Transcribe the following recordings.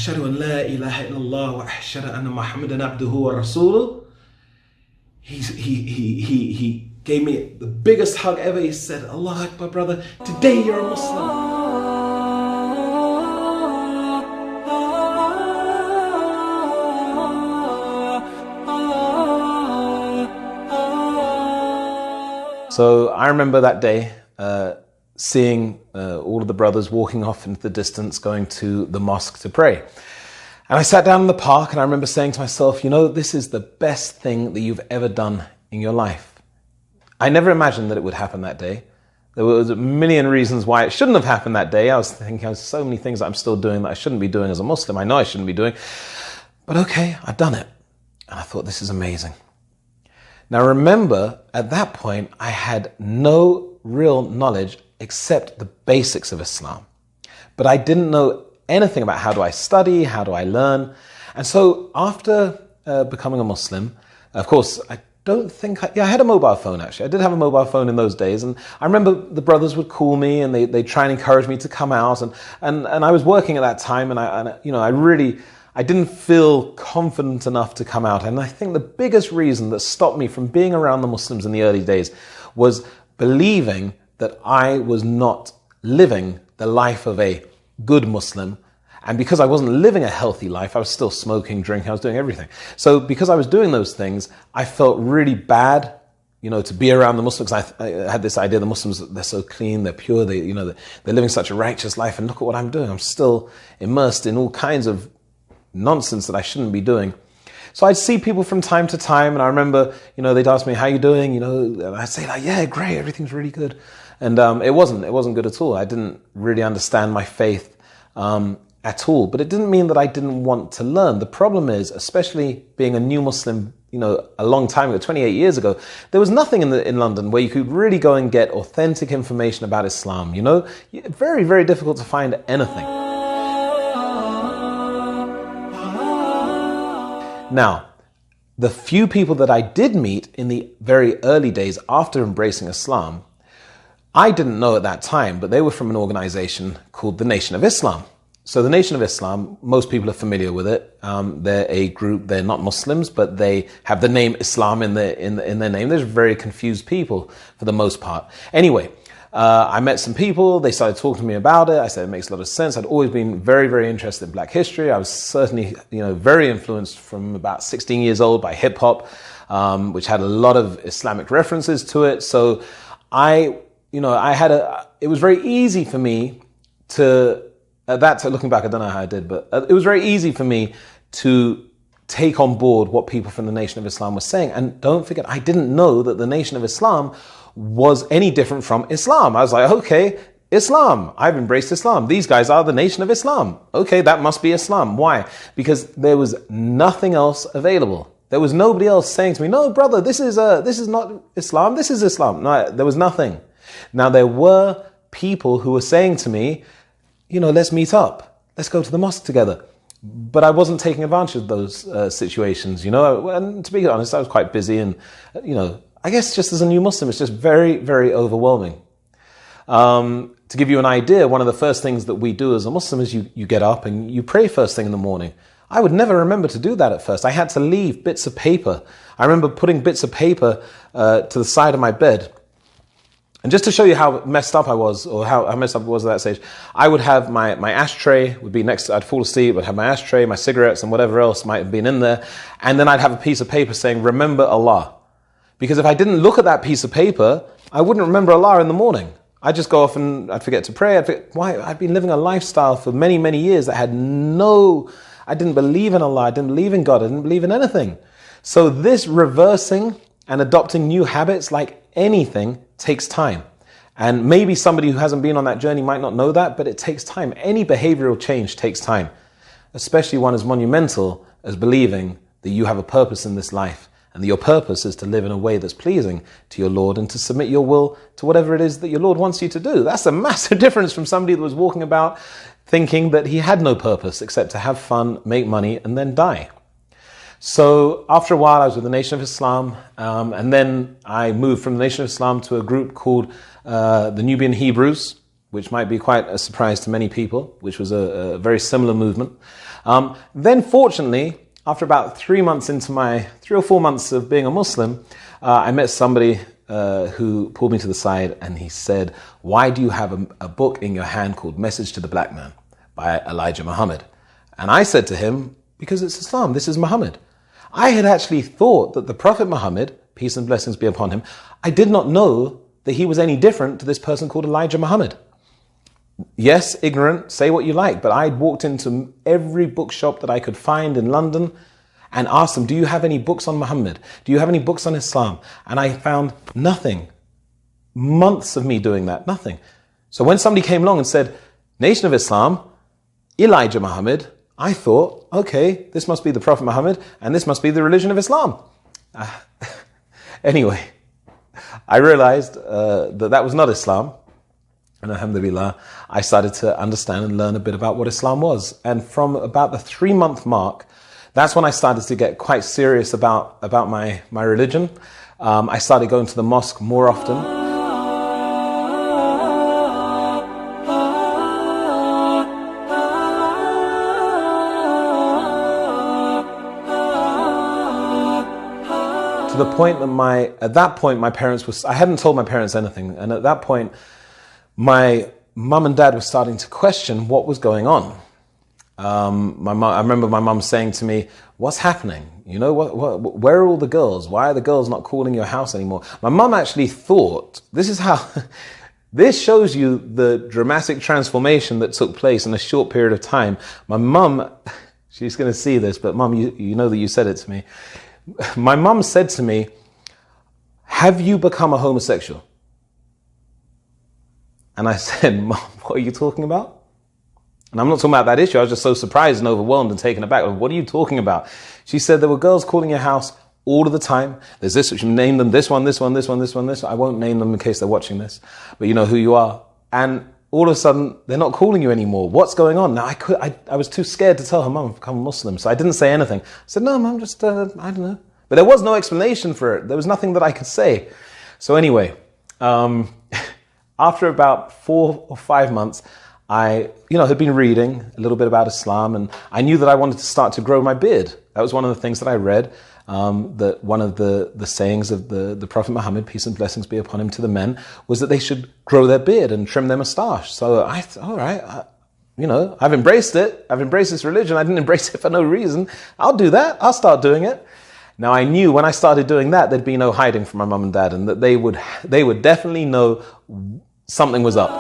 ashhadu an la ilaha illallah wa ashhadu anna Muhammadan abduhu wa rasuluh, he gave me the biggest hug ever. He said, Allah Akbar, brother, today you're a Muslim. So I remember that day seeing all of the brothers walking off into the distance, going to the mosque to pray. And I sat down in the park and I remember saying to myself, this is the best thing that you've ever done in your life. I never imagined that it would happen that day. There was a million reasons why it shouldn't have happened that day. I was thinking of so many things that I'm still doing that I shouldn't be doing as a Muslim. I know I shouldn't be doing. But okay, I've done it. And I thought, this is amazing. Now remember, at that point, I had no real knowledge except the basics of Islam. But I didn't know anything about how do I study, how do I learn. And so after becoming a Muslim, of course, I had a mobile phone actually. I did have a mobile phone in those days. And I remember the brothers would call me and they'd try and encourage me to come out. And I was working at that time and I didn't feel confident enough to come out. And I think the biggest reason that stopped me from being around the Muslims in the early days was believing that I was not living the life of a good Muslim. And because I wasn't living a healthy life, I was still smoking, drinking, I was doing everything. So because I was doing those things, I felt really bad, to be around the Muslims. I had this idea, the Muslims, they're so clean, they're pure, they're living such a righteous life. And look at what I'm doing. I'm still immersed in all kinds of nonsense that I shouldn't be doing. So I'd see people from time to time, and I remember, they'd ask me, how you doing? And I'd say yeah, great, everything's really good. And it wasn't good at all. I didn't really understand my faith at all, but it didn't mean that I didn't want to learn. The problem is, especially being a new Muslim, a long time ago, 28 years ago, there was nothing in London where you could really go and get authentic information about Islam. Very, very difficult to find anything. Now, the few people that I did meet in the very early days after embracing Islam, I didn't know at that time, but they were from an organization called the Nation of Islam. So the Nation of Islam, most people are familiar with it. They're a group, they're not Muslims, but they have the name Islam in their name. They're very confused people for the most part. Anyway, I met some people, they started talking to me about it. I said, it makes a lot of sense. I'd always been very, very interested in black history. I was certainly, very influenced from about 16 years old by hip hop, which had a lot of Islamic references to it. So it was very easy for me looking back, I don't know how I did, but it was very easy for me to take on board what people from the Nation of Islam were saying. And don't forget, I didn't know that the Nation of Islam was any different from Islam. I was like, okay, Islam, I've embraced Islam. These guys are the Nation of Islam. Okay, that must be Islam. Why? Because there was nothing else available. There was nobody else saying to me, no, brother, this is not Islam, this is Islam. No, there was nothing. Now, there were people who were saying to me, let's meet up. Let's go to the mosque together. But I wasn't taking advantage of those situations, And to be honest, I was quite busy and, I guess just as a new Muslim, it's just very, very overwhelming. To give you an idea, one of the first things that we do as a Muslim is you get up and you pray first thing in the morning. I would never remember to do that at first. I had to leave bits of paper. I remember putting bits of paper to the side of my bed. And just to show you how messed up I was, or how messed up I was at that stage, I would have my ashtray would be next to, I'd fall asleep, I'd have my ashtray, my cigarettes and whatever else might have been in there. And then I'd have a piece of paper saying, remember Allah. Because if I didn't look at that piece of paper, I wouldn't remember Allah in the morning. I'd just go off and I'd forget to pray. I'd been living a lifestyle for many, many years that had I didn't believe in Allah, I didn't believe in God, I didn't believe in anything. So this reversing and adopting new habits, like anything, takes time. And maybe somebody who hasn't been on that journey might not know that, but it takes time. Any behavioral change takes time, especially one as monumental as believing that you have a purpose in this life and that your purpose is to live in a way that's pleasing to your Lord and to submit your will to whatever it is that your Lord wants you to do. That's a massive difference from somebody that was walking about thinking that he had no purpose except to have fun, make money, and then die. So after a while, I was with the Nation of Islam, and then I moved from the Nation of Islam to a group called the Nubian Hebrews. which might be quite a surprise to many people, which was a very similar movement. Then fortunately, after about 3 or 4 months of being a Muslim, I met somebody who pulled me to the side and he said, "Why do you have a book in your hand called Message to the Black Man by Elijah Muhammad?" And I said to him, "Because it's Islam, this is Muhammad." I had actually thought that the Prophet Muhammad, peace and blessings be upon him, I did not know that he was any different to this person called Elijah Muhammad. Yes, ignorant, say what you like, but I'd walked into every bookshop that I could find in London and asked them, "Do you have any books on Muhammad? Do you have any books on Islam?" And I found nothing. Months of me doing that, nothing. So when somebody came along and said, "Nation of Islam, Elijah Muhammad," I thought, okay, this must be the Prophet Muhammad and this must be the religion of Islam. Anyway, I realized that was not Islam. And Alhamdulillah, I started to understand and learn a bit about what Islam was. And from about the 3-month mark, that's when I started to get quite serious about my religion. I started going to the mosque more often. To the point that at that point my parents I hadn't told my parents anything. And at that point, my mum and dad were starting to question what was going on. I remember my mum saying to me, "What's happening? You know, where are all the girls? Why are the girls not calling your house anymore?" My mum actually thought, this shows you the dramatic transformation that took place in a short period of time. My mum, she's going to see this, but mum, you know that you said it to me. My mum said to me, "Have you become a homosexual?" And I said, "Mom, what are you talking about?" And I'm not talking about that issue. I was just so surprised and overwhelmed and taken aback. What are you talking about? She said, "There were girls calling your house all of the time. There's this, which you name them, this one, this one, this one, this one, this one. I won't name them in case they're watching this, but you know who you are. And all of a sudden, they're not calling you anymore. What's going on?" Now, I was too scared to tell her, "Mom, I've become a Muslim." So I didn't say anything. I said, "No, Mom, just, I don't know." But there was no explanation for it. There was nothing that I could say. So anyway, after about 4 or 5 months, I, had been reading a little bit about Islam, and I knew that I wanted to start to grow my beard. That was one of the things that I read, that one of the sayings of the Prophet Muhammad, peace and blessings be upon him, to the men, was that they should grow their beard and trim their moustache. So I thought, all right, I've embraced it. I've embraced this religion. I didn't embrace it for no reason. I'll do that. I'll start doing it. Now, I knew when I started doing that, there'd be no hiding from my mum and dad, and that they would definitely know something was up.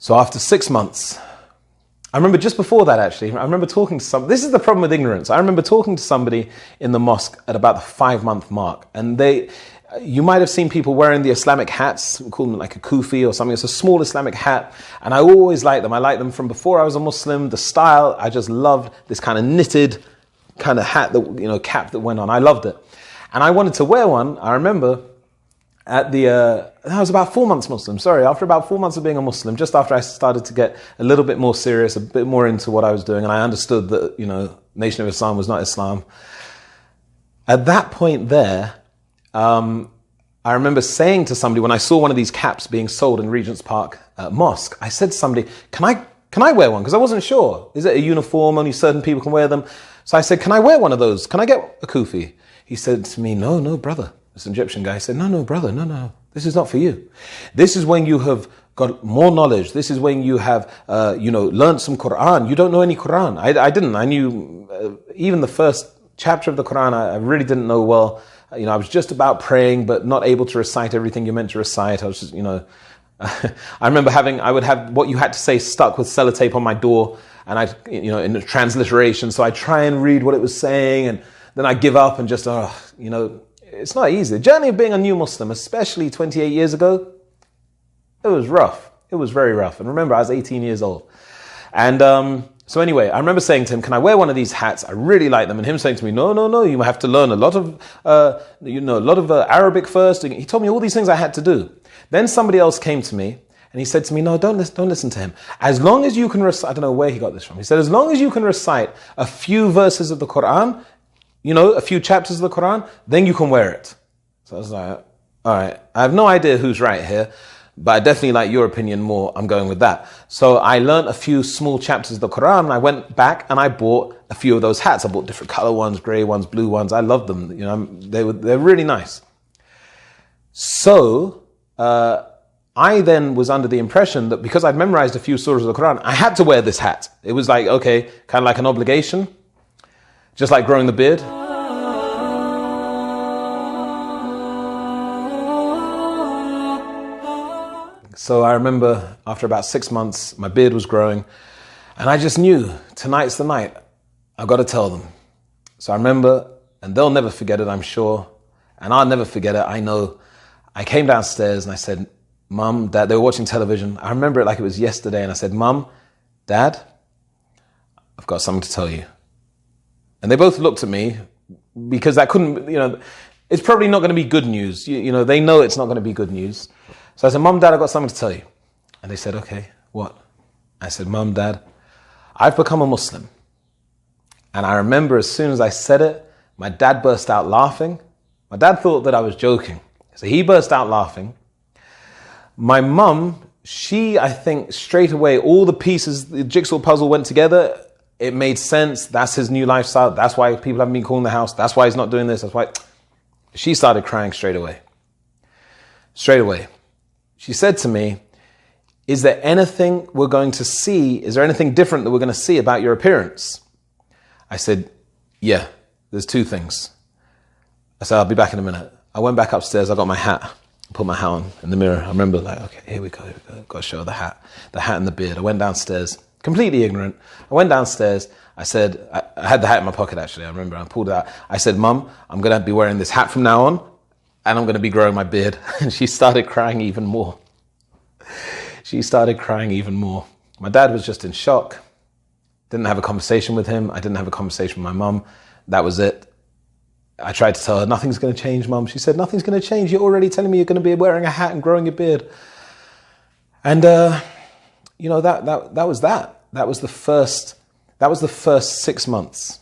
So after 6 months, I remember just before that actually, I remember talking to this is the problem with ignorance. I remember talking to somebody in the mosque at about the 5-month mark, and you might have seen people wearing the Islamic hats, we call them like a kufi or something. It's a small Islamic hat, and I always liked them. I liked them from before I was a Muslim. The style, I just loved this kind of knitted kind of hat that, cap that went on. I loved it. And I wanted to wear one. I remember I was about 4 months Muslim, after about 4 months of being a Muslim, just after I started to get a little bit more serious, a bit more into what I was doing, and I understood that, Nation of Islam was not Islam. At that point there, I remember saying to somebody, when I saw one of these caps being sold in Regent's Park Mosque, I said to somebody, can I wear one? Because I wasn't sure. Is it a uniform? Only certain people can wear them. So I said, "Can I wear one of those? Can I get a kufi?" He said to me, no, brother. This Egyptian guy said, no, brother, no. This is not for you. This is when you have got more knowledge. This is when you have, learned some Qur'an. You don't know any Qur'an. I didn't. I knew even the first chapter of the Qur'an, I really didn't know well. I was just about praying, but not able to recite everything you're meant to recite. I was just, I remember I would have what you had to say stuck with sellotape on my door, and in the transliteration. So I try and read what it was saying, and then I give up and just, it's not easy. The journey of being a new Muslim, especially 28 years ago, it was rough. It was very rough. And remember, I was 18 years old. And so anyway, I remember saying to him, "Can I wear one of these hats? I really like them." And him saying to me, no, you have to learn a lot of Arabic first. And he told me all these things I had to do. Then somebody else came to me And he said to me, no, don't listen to him. As long as you can recite, I don't know where he got this from. He said, as long as you can recite a few verses of the Qur'an, a few chapters of the Qur'an, then you can wear it. So I was like, all right, I have no idea who's right here, but I definitely like your opinion more. I'm going with that. So I learned a few small chapters of the Qur'an, and I went back and I bought a few of those hats. I bought different color ones, gray ones, blue ones. I loved them. They're really nice. So I then was under the impression that because I'd memorized a few surahs of the Qur'an, I had to wear this hat. It was like, okay, kind of like an obligation, just like growing the beard. So I remember after about 6 months, my beard was growing, and I just knew tonight's the night. I've got to tell them. So I remember, and they'll never forget it, I'm sure, and I'll never forget it, I know. I came downstairs and I said, Mum, Dad, they were watching television. I remember it like it was yesterday, and I said, Mum, Dad, I've got something to tell you. And they both looked at me because that couldn't, it's probably not going to be good news. They know it's not going to be good news. So I said, Mum, Dad, I've got something to tell you. And they said, okay, what? I said, Mum, Dad, I've become a Muslim. And I remember as soon as I said it, my dad burst out laughing. My dad thought that I was joking. So he burst out laughing. My mum, I think straight away, all the pieces, the jigsaw puzzle went together. It made sense. That's his new lifestyle. That's why people haven't been calling the house. That's why he's not doing this. That's why. She started crying straight away. Straight away. She said to me, is there anything we're going to see? Is there anything different that we're going to see about your appearance? I said, yeah, there's two things. I said, I'll be back in a minute. I went back upstairs. I got my hat. Put my hat on in the mirror. I remember okay, here we go. Got to show the hat and the beard. I went downstairs, completely ignorant. I went downstairs. I said, I had the hat in my pocket actually. I remember I pulled it out. I said, Mum, I'm going to be wearing this hat from now on, and I'm going to be growing my beard. And she started crying even more. My dad was just in shock. Didn't have a conversation with him. I didn't have a conversation with my mum. That was it. I tried to tell her, nothing's going to change, Mum. She said, nothing's going to change. You're already telling me you're going to be wearing a hat and growing your beard. And, that was that. That was the first 6 months.